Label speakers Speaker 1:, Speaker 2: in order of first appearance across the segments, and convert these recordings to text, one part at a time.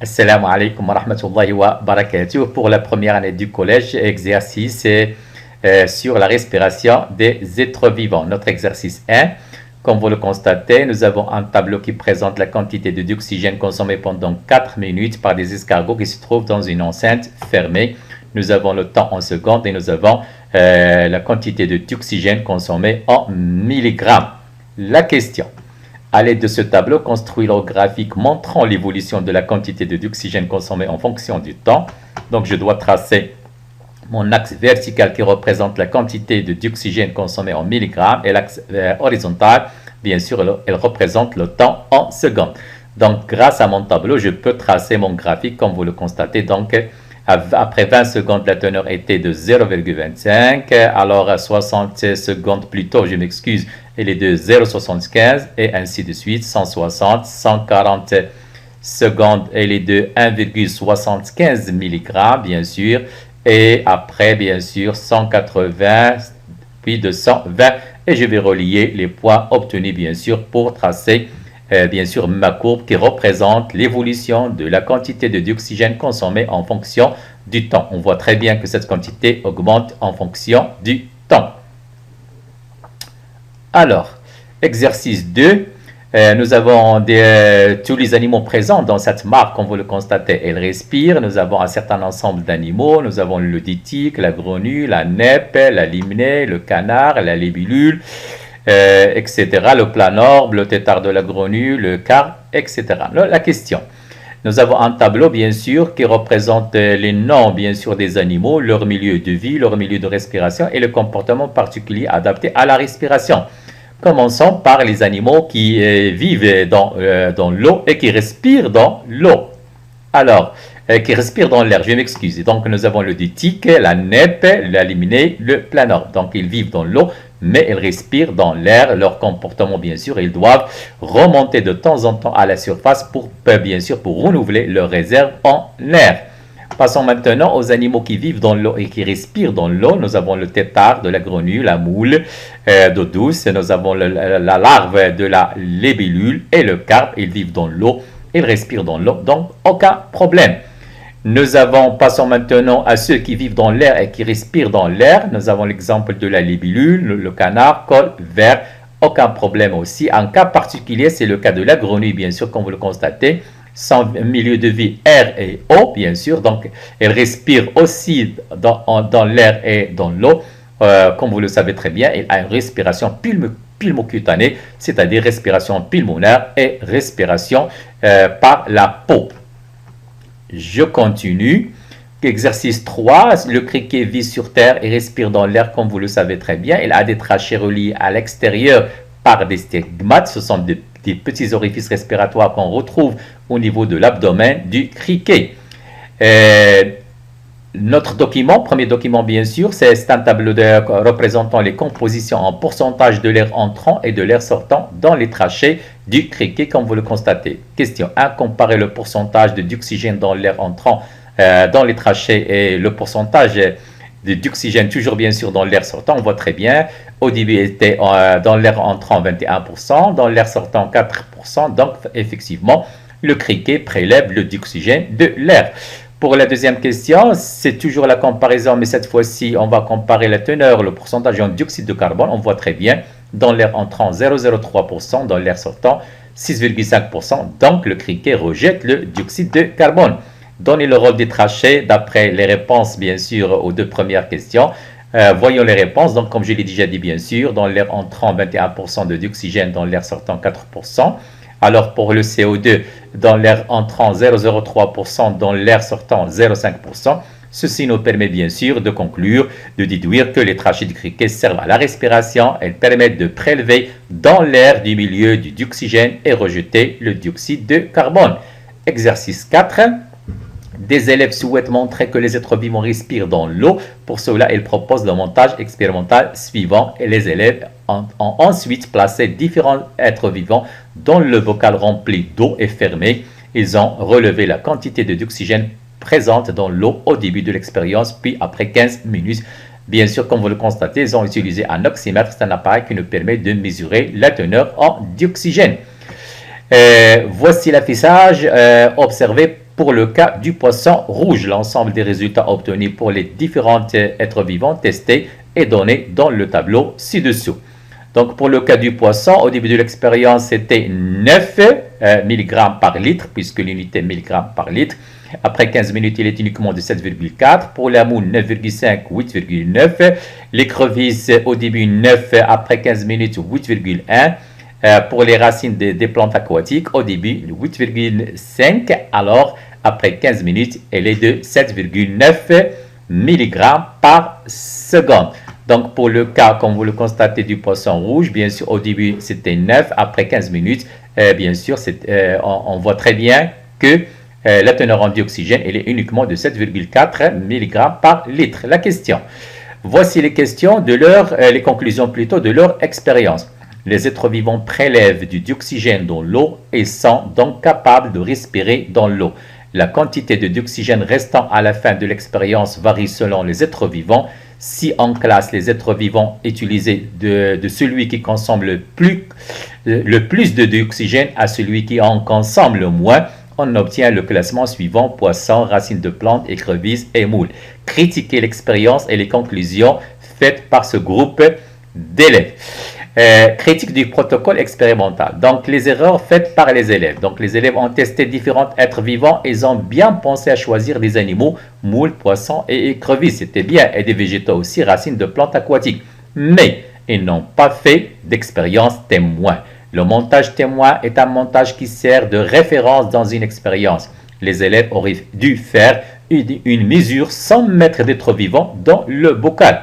Speaker 1: Assalamu alaikum wa rahmatullahi wa barakatuh. Pour la première année du collège, exercice sur la respiration des êtres vivants. Notre exercice 1, comme vous le constatez, nous avons un tableau qui présente la quantité d'oxygène consommée pendant 4 minutes par des escargots qui se trouvent dans une enceinte fermée. Nous avons le temps en secondes et nous avons la quantité d'oxygène consommée en milligrammes. La question. À l'aide de ce tableau, construis le graphique montrant l'évolution de la quantité d'oxygène consommée en fonction du temps. Donc, je dois tracer mon axe vertical qui représente la quantité d'oxygène consommée en milligrammes et l'axe horizontal, bien sûr, elle représente le temps en secondes. Donc, grâce à mon tableau, je peux tracer mon graphique comme vous le constatez. Donc, après 20 secondes, la teneur était de 0,25. Alors, 60 secondes plus tôt, je m'excuse, elle est de 0,75 et ainsi de suite. 160, 140 secondes, elle est de 1,75 mg, bien sûr. Et après, bien sûr, 180, puis 220. Et je vais relier les points obtenus, bien sûr, pour tracer bien sûr, ma courbe qui représente l'évolution de la quantité d'oxygène consommée en fonction du temps. On voit très bien que cette quantité augmente en fonction du temps. Alors, exercice 2. Nous avons tous les animaux présents dans cette marque, comme vous le constatez, elles respirent. Nous avons un certain ensemble d'animaux. Nous avons le ditique, la grenouille, la nèpe, la limnée, le canard, la libellule, etc. Le planorbe, le tétard de la grenouille, le carpe, etc. La question. Nous avons un tableau, bien sûr, qui représente les noms, bien sûr, des animaux, leur milieu de vie, leur milieu de respiration et le comportement particulier adapté à la respiration. Commençons par les animaux qui vivent dans l'eau et qui respirent dans l'eau. Alors, qui respirent dans l'air, je m'excuse. Donc, nous avons le ditique, la nèpe, la limnée, le planorbe. Donc, ils vivent dans l'eau, mais ils respirent dans l'air. Leur comportement, bien sûr, ils doivent remonter de temps en temps à la surface pour, bien sûr, pour renouveler leur réserve en l'air. Passons maintenant aux animaux qui vivent dans l'eau et qui respirent dans l'eau. Nous avons le tétard de la grenouille, la moule d'eau douce. Nous avons la larve de la libellule et le carpe. Ils vivent dans l'eau, ils respirent dans l'eau, donc aucun problème. Passons maintenant à ceux qui vivent dans l'air et qui respirent dans l'air. Nous avons l'exemple de la libellule, le canard, col vert, aucun problème aussi. Un cas particulier, c'est le cas de la grenouille, bien sûr, comme vous le constatez. Son milieu de vie, air et eau, bien sûr. Donc, elle respire aussi dans l'air et dans l'eau. Comme vous le savez très bien, elle a une respiration pulmocutanée, c'est-à-dire respiration pulmonaire et respiration par la peau. Je continue. Exercice 3. Le criquet vit sur terre et respire dans l'air, comme vous le savez très bien. Il a des trachées reliées à l'extérieur par des stigmates. Ce sont des petits orifices respiratoires qu'on retrouve au niveau de l'abdomen du criquet. Notre document, premier document bien sûr, c'est un tableau représentant les compositions en pourcentage de l'air entrant et de l'air sortant dans les trachées du criquet, comme vous le constatez. Question 1. Comparer le pourcentage d'oxygène dans l'air entrant dans les trachées et le pourcentage d'oxygène toujours bien sûr dans l'air sortant. On voit très bien, au début était dans l'air entrant 21%, dans l'air sortant 4%. Donc effectivement, le criquet prélève le dioxygène de l'air. Pour la deuxième question, c'est toujours la comparaison, mais cette fois-ci, on va comparer la teneur, le pourcentage en dioxyde de carbone. On voit très bien, dans l'air entrant 0,03%, dans l'air sortant 6,5%. Donc, le criquet rejette le dioxyde de carbone. Donnez le rôle des trachées d'après les réponses, bien sûr, aux deux premières questions. Voyons les réponses. Donc, comme je l'ai déjà dit, bien sûr, dans l'air entrant 21% de dioxygène, dans l'air sortant 4%. Alors, pour le CO2, dans l'air entrant 0,03%, dans l'air sortant 0,5%. Ceci nous permet bien sûr de conclure, de déduire que les trachées du criquet servent à la respiration. Elles permettent de prélever dans l'air du milieu du dioxygène et rejeter le dioxyde de carbone. Exercice 4. Des élèves souhaitent montrer que les êtres vivants respirent dans l'eau. Pour cela, ils proposent le montage expérimental suivant et les élèves ont ensuite placé différents êtres vivants dont le bocal rempli d'eau est fermé. Ils ont relevé la quantité d'oxygène présente dans l'eau au début de l'expérience, puis après 15 minutes. Bien sûr, comme vous le constatez, ils ont utilisé un oxymètre, c'est un appareil qui nous permet de mesurer la teneur en dioxygène. Voici l'affichage observé pour le cas du poisson rouge. L'ensemble des résultats obtenus pour les différents êtres vivants testés est donné dans le tableau ci-dessous. Donc, pour le cas du poisson, au début de l'expérience, c'était 9 mg par litre, puisque l'unité mg par litre. Après 15 minutes, il est uniquement de 7,4. Pour la moule, 9,5, 8,9. L'écrevisse, au début, 9. Après 15 minutes, 8,1. Pour les racines des plantes aquatiques, au début, 8,5. Alors, après 15 minutes, elle est de 7,9 mg par seconde. Donc, pour le cas, comme vous le constatez, du poisson rouge, bien sûr, au début, c'était 9. Après 15 minutes, bien sûr, on voit très bien que la teneur en dioxygène, elle est uniquement de 7,4 mg par litre. La question. Voici les questions de les conclusions plutôt de leur expérience. Les êtres vivants prélèvent du dioxygène dans l'eau et sont donc capables de respirer dans l'eau. La quantité de dioxygène restant à la fin de l'expérience varie selon les êtres vivants. Si on classe les êtres vivants utilisés de celui qui consomme le plus de dioxygène à celui qui en consomme le moins, on obtient le classement suivant: poisson, racines de plantes, écrevisses et moules. Critiquez l'expérience et les conclusions faites par ce groupe d'élèves. Critique du protocole expérimental. Donc, les erreurs faites par les élèves. Donc, les élèves ont testé différents êtres vivants. Ils ont bien pensé à choisir des animaux, moules, poissons et écrevisses. C'était bien. Et des végétaux aussi, racines de plantes aquatiques. Mais, ils n'ont pas fait d'expérience témoin. Le montage témoin est un montage qui sert de référence dans une expérience. Les élèves auraient dû faire une mesure sans mettre d'êtres vivants dans le bocal.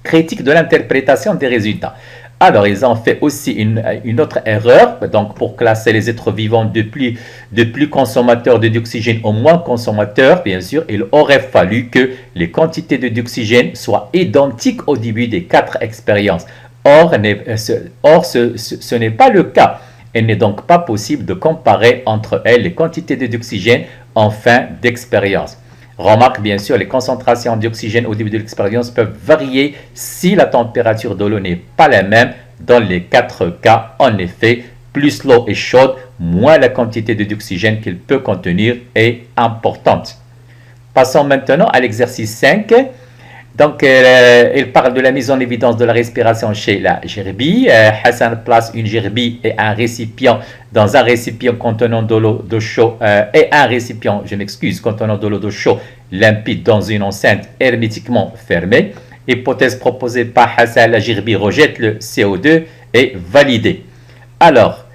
Speaker 1: Critique de l'interprétation des résultats. Alors, ils ont fait aussi une autre erreur. Donc, pour classer les êtres vivants de plus consommateurs de dioxygène au moins consommateurs, bien sûr, il aurait fallu que les quantités de dioxygène soient identiques au début des 4 expériences. Or, ce n'est pas le cas. Il n'est donc pas possible de comparer entre elles les quantités de dioxygène en fin d'expérience. Remarque bien sûr, les concentrations d'oxygène au début de l'expérience peuvent varier si la température de l'eau n'est pas la même dans les 4 cas. En effet, plus l'eau est chaude, moins la quantité d'oxygène qu'il peut contenir est importante. Passons maintenant à l'exercice 5. Donc, il parle de la mise en évidence de la respiration chez la gerbille. Hassan place une gerbille et un récipient dans un récipient contenant de l'eau d'eau chaude et un récipient, contenant de l'eau d'eau chaude limpide dans une enceinte hermétiquement fermée. Hypothèse proposée par Hassan, la gerbille rejette le CO2 et validée. Alors,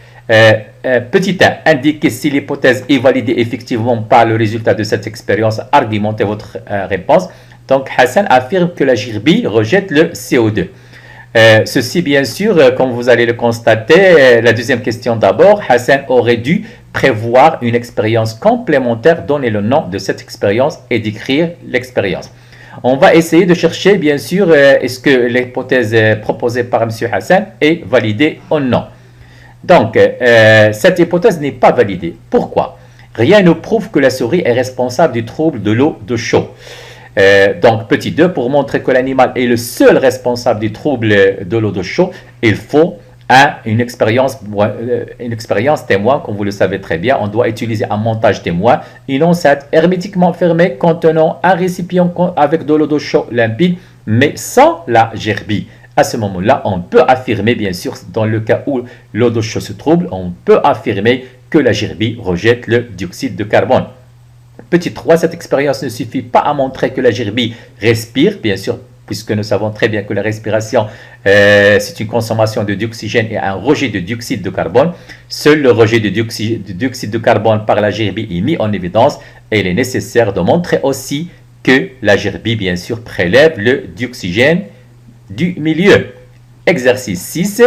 Speaker 1: petit 1, indiquez si l'hypothèse est validée effectivement par le résultat de cette expérience. Argumentez votre réponse. Donc, Hassan affirme que la gerbille rejette le CO2. Ceci, bien sûr, comme vous allez le constater, la deuxième question d'abord, Hassan aurait dû prévoir une expérience complémentaire, donner le nom de cette expérience et décrire l'expérience. On va essayer de chercher, bien sûr, est-ce que l'hypothèse proposée par M. Hassan est validée ou non. Donc, cette hypothèse n'est pas validée. Pourquoi? Rien ne prouve que la souris est responsable du trouble de l'eau de chaud. Donc, petit 2, pour montrer que l'animal est le seul responsable du trouble de l'eau de chaud, il faut une expérience témoin, comme vous le savez très bien. On doit utiliser un montage témoin, une enceinte hermétiquement fermée contenant un récipient avec de l'eau de chaud limpide, mais sans la gerbille. À ce moment-là, on peut affirmer, bien sûr, dans le cas où l'eau de chaud se trouble, on peut affirmer que la gerbille rejette le dioxyde de carbone. Petit 3, cette expérience ne suffit pas à montrer que la gerbille respire, bien sûr, puisque nous savons très bien que la respiration, c'est une consommation de dioxygène et un rejet de dioxyde de carbone. Seul le rejet de dioxyde de carbone par la gerbille est mis en évidence et il est nécessaire de montrer aussi que la gerbille, bien sûr, prélève le dioxygène du milieu. Exercice 6.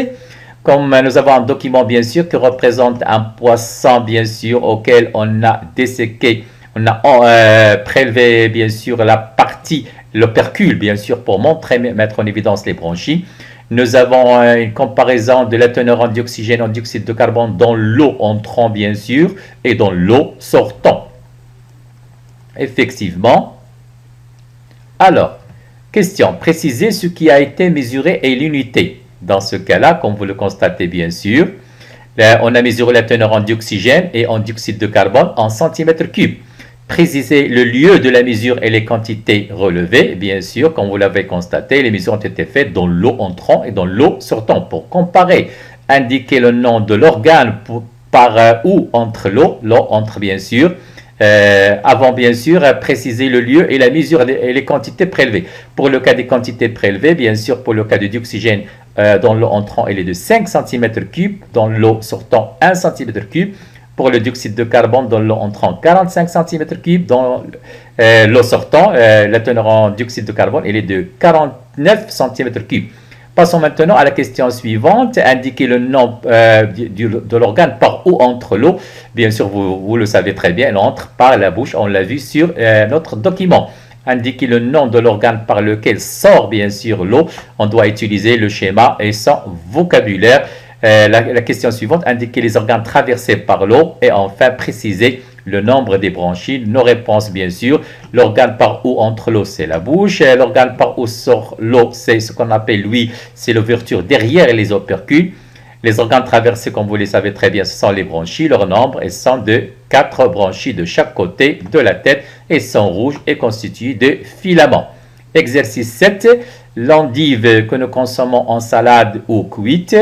Speaker 1: Comme nous avons un document, bien sûr, qui représente un poisson, bien sûr, auquel on a disséqué. On a prélevé, bien sûr, la partie, l'opercule, bien sûr, pour mettre en évidence les branchies. Nous avons une comparaison de la teneur en dioxygène, en dioxyde de carbone dans l'eau entrant, bien sûr, et dans l'eau sortant. Effectivement. Alors, question, précisez ce qui a été mesuré et l'unité. Dans ce cas-là, comme vous le constatez, bien sûr, On a mesuré la teneur en dioxygène et en dioxyde de carbone en centimètres cubes. Préciser le lieu de la mesure et les quantités relevées. Bien sûr, comme vous l'avez constaté, les mesures ont été faites dans l'eau entrant et dans l'eau sortant. Pour comparer, indiquer le nom de l'organe par où entre l'eau entre bien sûr. Avant bien sûr préciser le lieu et la mesure et les quantités prélevées. Pour le cas des quantités prélevées, bien sûr pour le cas de dioxygène dans l'eau entrant il est de 5 cm3, dans l'eau sortant 1 cm3. Pour le dioxyde de carbone dans l'eau entrant 45 cm3, dans l'eau sortant la teneur en dioxyde de carbone il est de 49 cm3. Passons maintenant à la question suivante. Indiquer le nom de l'organe par où entre l'eau. Bien sûr, vous le savez très bien, elle entre par la bouche. On l'a vu sur notre document. Indiquer le nom de l'organe par lequel sort bien sûr l'eau. On doit utiliser le schéma et son vocabulaire. La question suivante. Indiquer les organes traversés par l'eau. Et enfin, préciser le nombre des branchies. Nos réponses, bien sûr. L'organe par où entre l'eau, c'est la bouche. L'organe par où sort l'eau, c'est ce qu'on appelle, lui, c'est l'ouverture derrière les opercules. Les organes traversés, comme vous le savez très bien, ce sont les branchies. Leur nombre est de 4 branchies de chaque côté de la tête et sont rouges et constitués de filaments. Exercice 7. L'endive que nous consommons en salade ou cuite,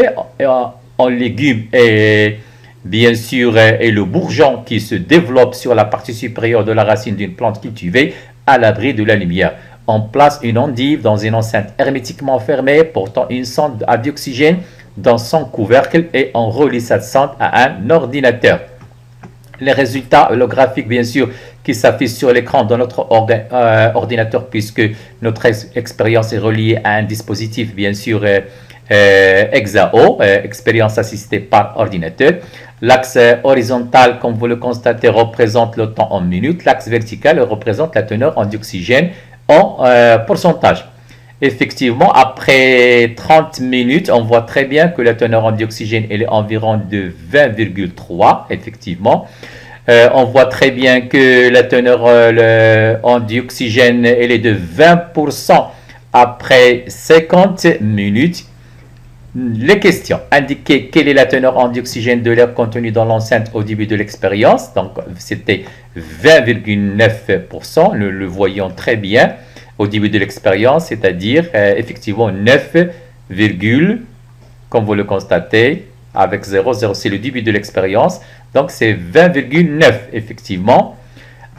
Speaker 1: en légumes et bien sûr, et le bourgeon qui se développe sur la partie supérieure de la racine d'une plante cultivée à l'abri de la lumière. On place une endive dans une enceinte hermétiquement fermée portant une sonde à dioxygène dans son couvercle et on relie cette sonde à un ordinateur. Les résultats, le graphique bien sûr qui s'affiche sur l'écran de notre ordinateur puisque notre expérience est reliée à un dispositif bien sûr EXAO, expérience assistée par ordinateur. L'axe horizontal, comme vous le constatez, représente le temps en minutes. L'axe vertical représente la teneur en dioxygène en pourcentage. Effectivement, après 30 minutes, on voit très bien que la teneur en dioxygène elle est environ de 20,3. Effectivement, on voit très bien que la teneur en dioxygène elle est de 20% après 50 minutes. Les questions. Indiquer quelle est la teneur en dioxygène de l'air contenu dans l'enceinte au début de l'expérience. Donc, c'était 20,9%. Nous le voyons très bien au début de l'expérience, c'est-à-dire effectivement 9, comme vous le constatez, avec 0,0, c'est le début de l'expérience. Donc, c'est 20,9 effectivement.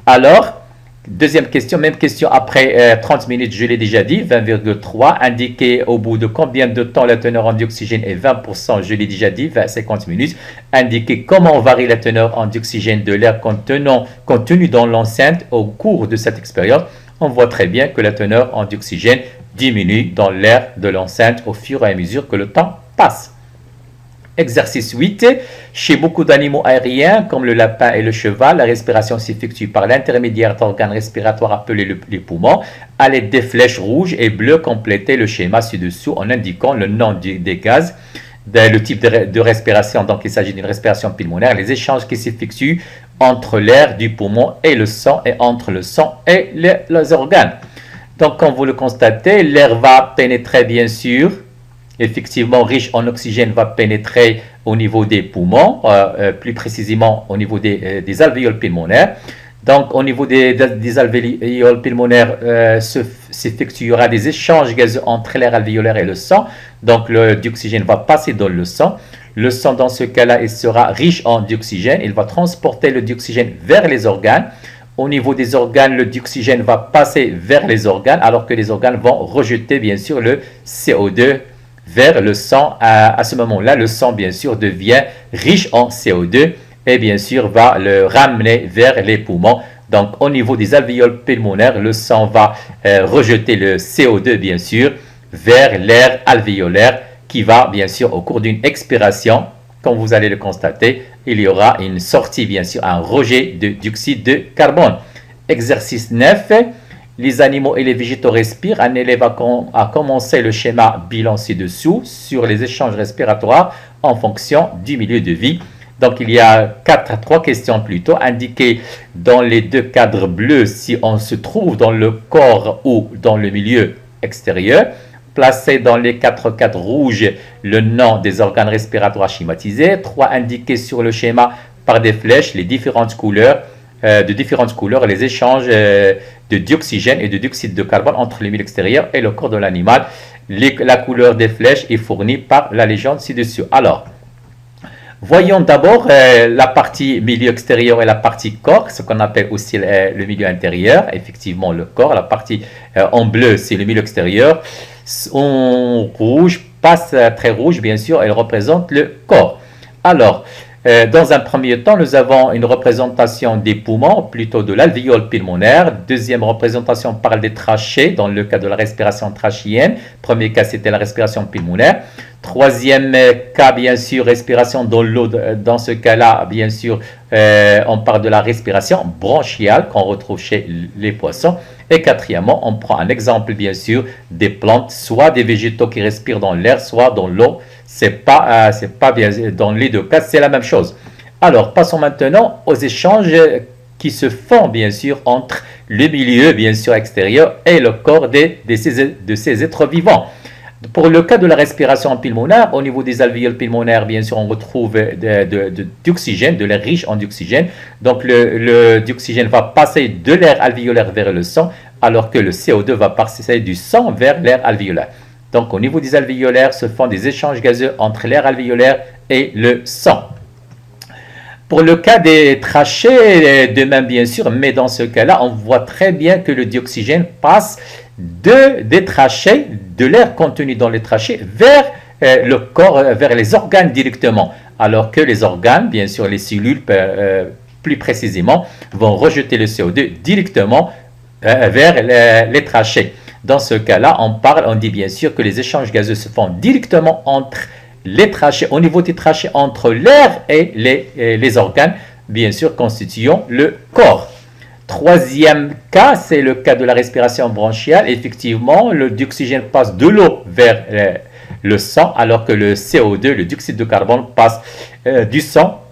Speaker 1: Alors, deuxième question, même question après 30 minutes, je l'ai déjà dit, 20,3. Indiquer au bout de combien de temps la teneur en dioxygène est 20%, je l'ai déjà dit, 50 minutes. Indiquer comment varie la teneur en dioxygène de l'air contenu dans l'enceinte au cours de cette expérience. On voit très bien que la teneur en dioxygène diminue dans l'air de l'enceinte au fur et à mesure que le temps passe. Exercice 8. Chez beaucoup d'animaux aériens, comme le lapin et le cheval, la respiration s'effectue par l'intermédiaire d'organes respiratoires appelés les poumons. À l'aide des flèches rouges et bleues, complétez le schéma ci-dessous en indiquant le nom des gaz, le type de respiration. Donc, il s'agit d'une respiration pulmonaire. Les échanges qui s'effectuent entre l'air du poumon et le sang et entre le sang et les organes. Donc, comme vous le constatez, l'air va pénétrer bien sûr. Effectivement, riche en oxygène va pénétrer au niveau des poumons, plus précisément au niveau des alvéoles pulmonaires. Donc, au niveau des alvéoles pulmonaires, s'effectuera des échanges gazeux entre l'air alvéolaire et le sang. Donc, le dioxygène va passer dans le sang. Le sang, dans ce cas-là, il sera riche en dioxygène. Il va transporter le dioxygène vers les organes. Au niveau des organes, le dioxygène va passer vers les organes, alors que les organes vont rejeter, bien sûr, le CO2 vers le sang. À ce moment-là, le sang, bien sûr, devient riche en CO2 et, bien sûr, va le ramener vers les poumons. Donc, au niveau des alvéoles pulmonaires, le sang va rejeter le CO2, bien sûr, vers l'air alvéolaire qui va, bien sûr, au cours d'une expiration, comme vous allez le constater, il y aura une sortie, bien sûr, un rejet de dioxyde de carbone. Exercice 9. Les animaux et les végétaux respirent. Un élève a commencé le schéma bilan ci-dessous sur les échanges respiratoires en fonction du milieu de vie. Donc, il y a 3 questions plutôt. Indiquer dans les 2 cadres bleus si on se trouve dans le corps ou dans le milieu extérieur. Placez dans les 4 cadres rouges le nom des organes respiratoires schématisés. 3. Indiquez sur le schéma par des flèches les différentes couleurs, les échanges de dioxygène et de dioxyde de carbone entre le milieu extérieur et le corps de l'animal. La couleur des flèches est fournie par la légende ci-dessus. Alors, voyons d'abord la partie milieu extérieur et la partie corps, ce qu'on appelle aussi le milieu intérieur. Effectivement, le corps, la partie en bleu, c'est le milieu extérieur. En rouge, passe très rouge, bien sûr, elle représente le corps. Alors, dans un premier temps, nous avons une représentation des poumons, plutôt de l'alvéole pulmonaire. Deuxième représentation parle des trachées, dans le cas de la respiration trachéenne. Premier cas, c'était la respiration pulmonaire. Troisième cas, bien sûr, respiration dans l'eau. Dans ce cas-là, bien sûr, on parle de la respiration bronchiale qu'on retrouve chez les poissons. Et quatrièmement, on prend un exemple, bien sûr, des plantes, soit des végétaux qui respirent dans l'air, soit dans l'eau. C'est pas bien, dans les deux cas, c'est la même chose. Alors, passons maintenant aux échanges qui se font, bien sûr, entre le milieu, bien sûr, extérieur et le corps de ces êtres vivants. Pour le cas de la respiration pulmonaire, au niveau des alvéoles pulmonaires, bien sûr, on retrouve d'oxygène, de l'air riche en oxygène. Donc, le dioxygène va passer de l'air alvéolaire vers le sang, alors que le CO2 va passer du sang vers l'air alvéolaire. Donc, au niveau des alvéolaires, se font des échanges gazeux entre l'air alvéolaire et le sang. Pour le cas des trachées, de même bien sûr, mais dans ce cas-là, on voit très bien que le dioxygène passe des trachées, de l'air contenu dans les trachées, vers le corps, vers les organes directement. Alors que les organes, bien sûr, les cellules, plus précisément, vont rejeter le CO2 directement vers les trachées. Dans ce cas-là, on dit bien sûr que les échanges gazeux se font directement entre les trachées, au niveau des trachées, entre l'air et les organes, bien sûr, constituant le corps. Troisième cas, c'est le cas de la respiration bronchiale. Effectivement, le dioxygène passe de l'eau vers le sang, alors que le CO2, le dioxyde de carbone, passe du sang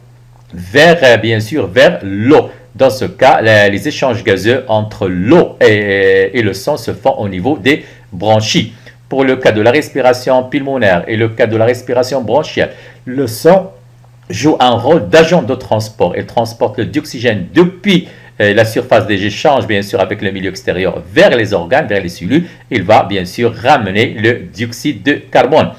Speaker 1: vers, bien sûr, vers l'eau. Dans ce cas, les échanges gazeux entre l'eau et le sang se font au niveau des bronchies. Pour le cas de la respiration pulmonaire et le cas de la respiration bronchiale, le sang joue un rôle d'agent de transport. Il transporte le dioxygène depuis la surface des échanges, bien sûr, avec le milieu extérieur vers les organes, vers les cellules. Il va, bien sûr, ramener le dioxyde de carbone.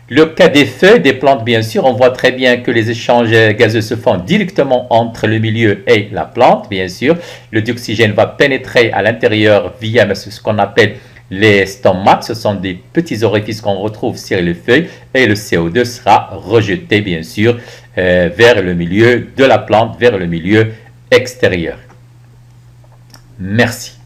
Speaker 1: Le cas des feuilles, des plantes, bien sûr, on voit très bien que les échanges gazeux se font directement entre le milieu et la plante, bien sûr. Le dioxygène va pénétrer à l'intérieur via ce qu'on appelle les stomates. Ce sont des petits orifices qu'on retrouve sur les feuilles et le CO2 sera rejeté, bien sûr, vers le milieu de la plante, vers le milieu extérieur. Merci.